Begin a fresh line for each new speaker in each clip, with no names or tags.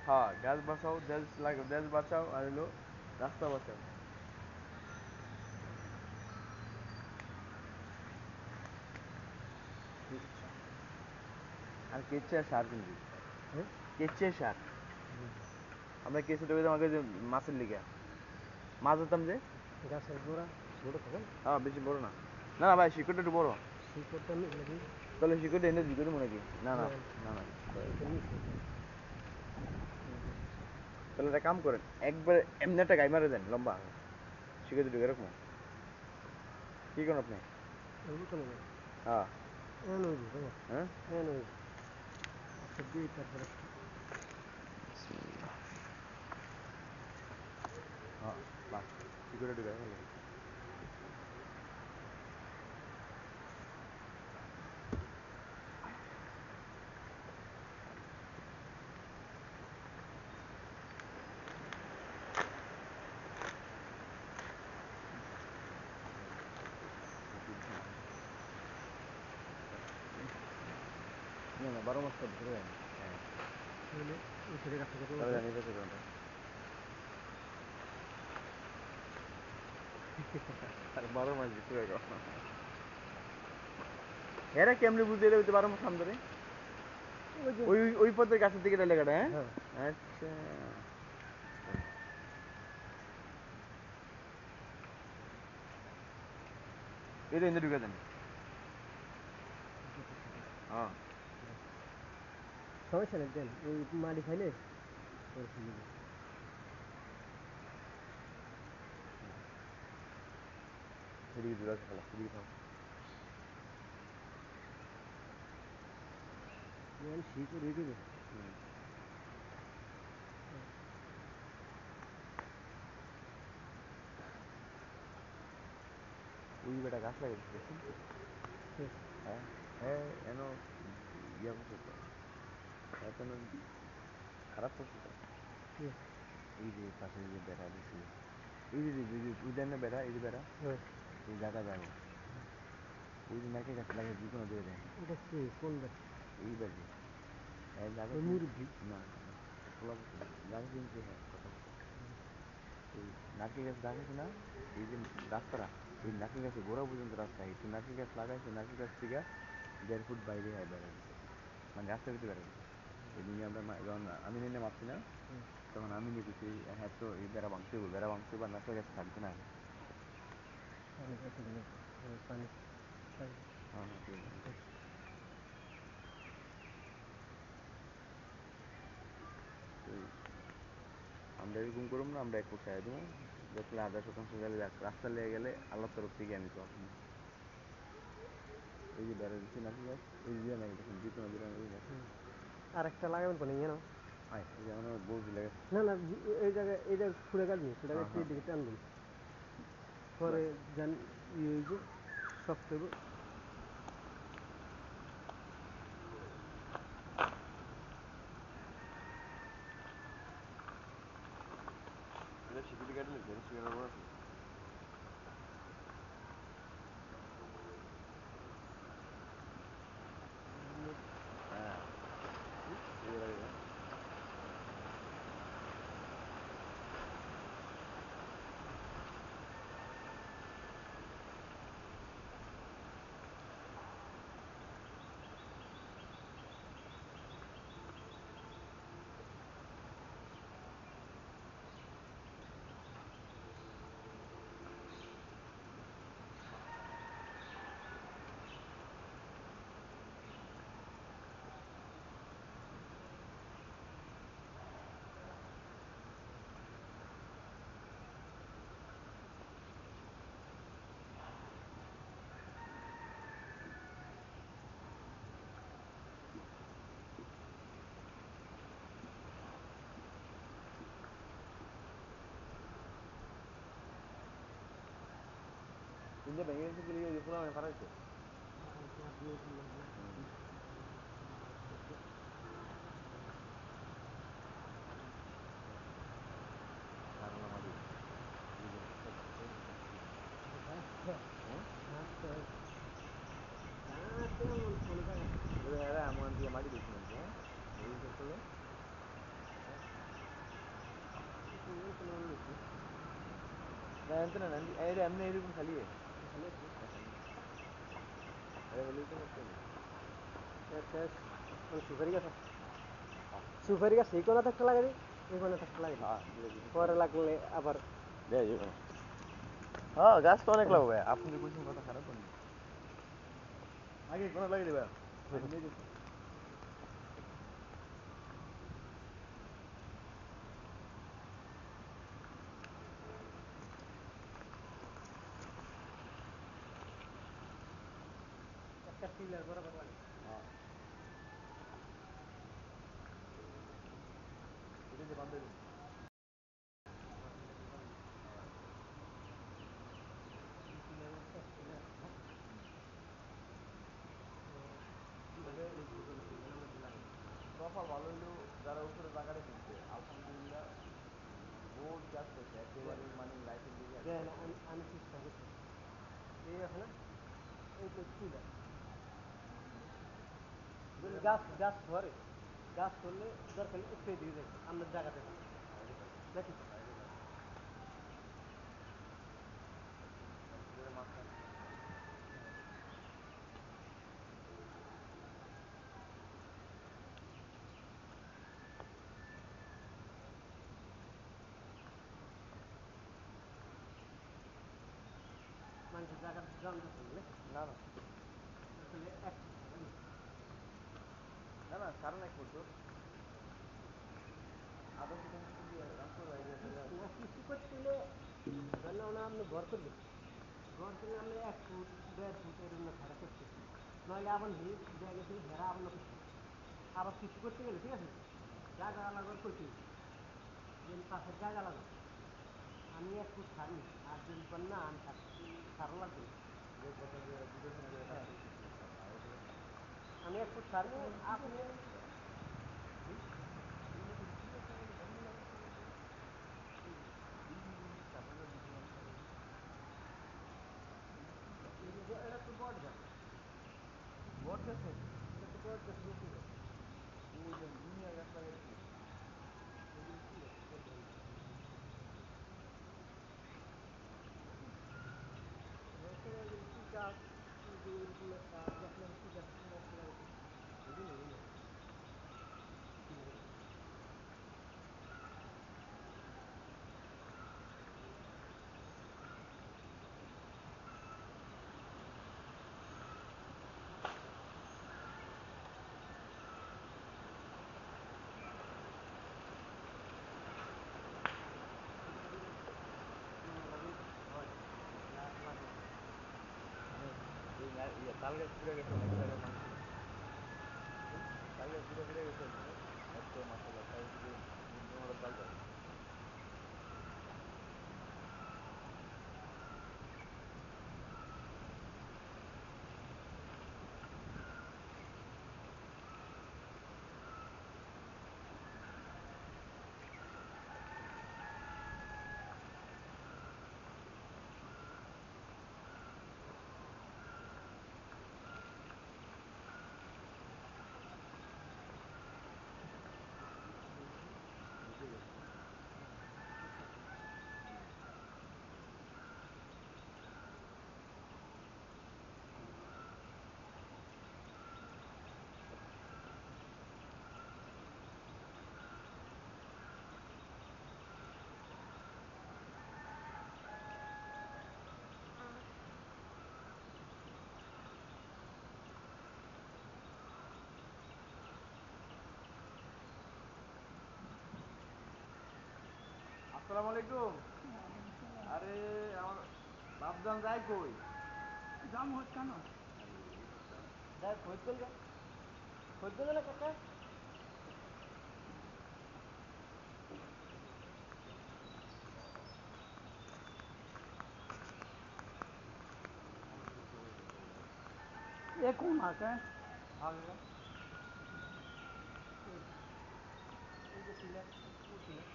হ্যাঁ, গাছ বাঁচাও, দেশ বাঁচাও, আর হলো রাস্তা বাঁচাও। আর কেঁচে সার কিন্তু কেঁচে সার আমরা কেঁচে ঢুকে আমাকে যে মাছের লিগা মাছ ধরতাম যে
গাছের গোড়া ছোট থাকে
হ্যাঁ বেশি বড় না। না না ভাই শিকড়টা একটু বড়।
শিকড়টা নাকি
তাহলে শিকড়টা এনে দিই করে মনে কি না না না না তাহলে একটা কাম করেন একবার এমনি একটা গাই মারে দেন লম্বা শিকড় ঢুকে এরকম কি করেন আপনি? হ্যাঁ হ্যাঁ
তারপরে
হ্যাঁ বাস শিকড়ে ঢুকে গেল। না 12 মাস পর ধরে যায়নি। হ্যাঁ তাহলে জানি পেয়েছে কোনটা। আর 12 মাস ভিতরে এরা কেমনে বুঝে এলে 12 মাস সাম ধরে ওই ওই পথের গাছের দিকে লেখাটা। হ্যাঁ আচ্ছা এটা এনে ঢুকে দেন। হ্যাঁ
সমস্যা নেই দেন ওই মাটি খাইলে
এদিকে দূরে আছে খালা এদিকে থাক।
শিকড় রেখে দেবে
ওই বেটা গাছ লাগাইছে দেখছেন তো? হ্যাঁ হ্যাঁ এন ইয়া করছে তো এখন খারাপ করছে তো এই যে পাশে যে বেড়া দিছে এই যে উদান না বেড়া এই যে বেড়া এই জায়গা যাবো ওই যে নারকেল গাছ লাগাই যে কোনো দিয়ে দেয়
এটা কি কোন
এই বাড়ি জায়গা
মুরব্বী
না জায়গা কিনছে হ্যাঁ কথা এই নারকেল গাছ লাগাইছে না এই যে রাস্তাটা এই নারকেল গাছের গোড়া পর্যন্ত রাস্তা একটু নারকেল গাছ লাগাইছে নারকেল গাছ থেকে 1.5 ফুট বাইরে হয় বেড়া দিচ্ছে মানে রাস্তার ভিতরে বেড়া দিচ্ছে এদিকে আমরা যখন আমি নিয়ে মারছি না তখন আমি নিয়ে কিছু হ্যাঁ তো এই বেড়া ভাঙতে বা নারকেল গাছ থাকবে না
পানি
হ্যাঁ হ্যাঁ ঠিক আছে আমরা এরকম করব না আমরা এক ফুট ছাড়া দেবো দেখলে 1000% গেলে রাস্তা লেগে গেলে আল্লাহর তরফ থেকে আমি সব এই যে বেড়া দিচ্ছি নাকি গাছ এই যে নাকি দেখুন দ্বিতীয় নদীর গাছ
আর একটা লাগাবেন কোন ইয়ে না
হাই এই যে আমার বউ দিলে গেছে
না না এই জায়গায় এটা ফুলে কাটবি ফুলে কাটতে এদিকে টানবেন পরে যান ইয়ে হইব শক্ত হইব
এটা সিকিউরিটি গার্ড লাগছে এটা সিকিউরিটি বড় আছে হ্যাঁ এই লাগে তিনটে ভেঙে গেছে কি লিখে পুরো আমি ফারাইছে সারালা মাটি হ্যাঁ এমন থেকে মাটি দিয়েছিলাম হ্যাঁ না এনতে না এটা এমনি এরকম খালি
খালি আছে
খালি এটা হলেই তো করতে হবে
শেষ সুপারি গাছ সুপারি গাছ এই কোনা থাকতে লাগে এই কোনা থাকতে লাগে
হ্যাঁ ধীরে ধীরে
পরে লাগলে আবার
দেয়া যাবে না হ্যাঁ গাছ তো অনেক লাগবে আপনি যে কইছেন কথা খারাপ করেন আগে কোনা লাগিয়ে দেবে নিয়ে গেছি
একটা পিলার বরাবর লাগে
হ্যাঁ এটা যে বান্ধে দিন কপাল ভালো হইলেও যারা উপরে জায়গাটা কিনছে আলহামদুলিল্লাহ বহুত গাছ করছে একেবারে মানে লাইফের দিকে
আমি চেষ্টা করছি এই আছে না এইটা পিলার গাছ গাছ ধরে গাছ করলে দরকার একটু দিয়ে যায় আমরা জায়গা দেবো নাকি মানুষের জায়গা জানতে নাকি
না না
আসলে এক
না না কারণ এক বছর আদা শুধু রাম করে
না কিছু করতে হলে ধরলে আপনি ঘর করবেন ঘর করলে আমরা 1 ফুট 1.5 ফুট এরকম ঘেরা করছি নইলে আবার দেখা গেছে ঘেরা আবার করছি আবার কিছু করতে গেলে ঠিক আছে জায়গা আলাদা করতে যদি পাশের জায়গা লাগো আমি 1 ফুট ছাড়ি আর যদি না আমি সারও লাগবে
যে কথা যে বুঝেছেন যে কাজ করতেছি
আমি 1 ফুট ছাড়বো আপনি এটা তো বট গাছ
বট গাছ নাকি
এটা তো বট গাছ বেশি গাছ
ওই যে দুনিয়া গাছ লাগাইছি
এগুলো কি গাছ বলতে পারি কি গাছ এরকম একটা দেখলাম কি গাছ লাগাইছে বুঝলি
তাল গাছ পুড়ে গেছে অনেক জায়গায় মানুষ তাল গাছ পুড়ে পুড়ে গেছে একজনের এত মাসাল্লাহ তাই যদি তোমার তাল গাছ আসসালামু আলাইকুম আরে আমার বাপজান যায় কই
জাম হচ্ছে কেন
যাই খোঁজ করবে খোঁজ করবে না কাকা
ये कौन आके
ভালো
এই যে পিলার ও পিলার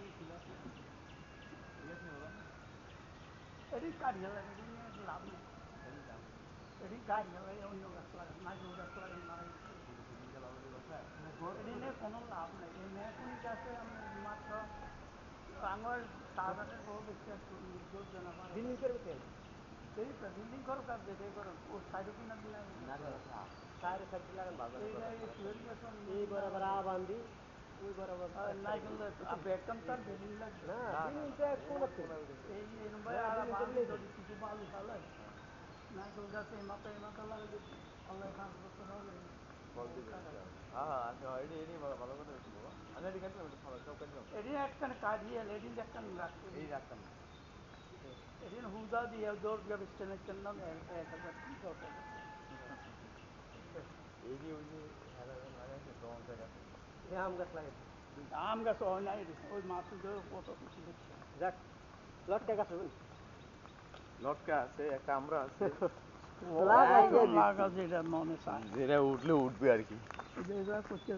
ওই পিলার
ঠিক আছে বাবা
এটি কাটিয়ে লাগবে লাভ নেই এটি গাড়িয়ে লাগে অন্য গাছ লাগান নাইজুল গাছ লাগান না
দিনটা ভালো যে বাসায়
এটি নিয়ে কোনো লাভ নেই এই মেকুনি গাছে আমি মাত্র আমার সাধারণের বহু বেশি জোর দেনা পারে
বিল্ডিং করবে কেন
এই তো বিল্ডিং করো কাজ যেটাই করো ও সাইডে কিনা দিলে
সাইডে সাইড লাগান ভালো এই
এই
বরাবর বান্ধি ওই বরাবর
নাইকেল বেকম তার বিল্ডিং লাগবে
না বিল্ডিংটা কোন
এই এরকম আর বালি যদি কিছু বালু ফেলে নাইকেল গাছে এই মাথা লাগে যদি আল্লাহ কাজ করতে হবে এটি একখানে কাটিয়ে এটি একখানে রাখতে এটি হুদা দিয়ে দৌড় যাবে স্টেনের জন্য 1000
আম গাছ লাগাইছে
আম গাছ হয় নাই ওই মাসুদের কত কিছু দেখছে
যাক লটকা গাছ হবে
লটকা আছে একটা আমরা আছে
লাগা যেটা মনে চায়
যেটা উঠলে উঠবে আর কি
যেটা করতে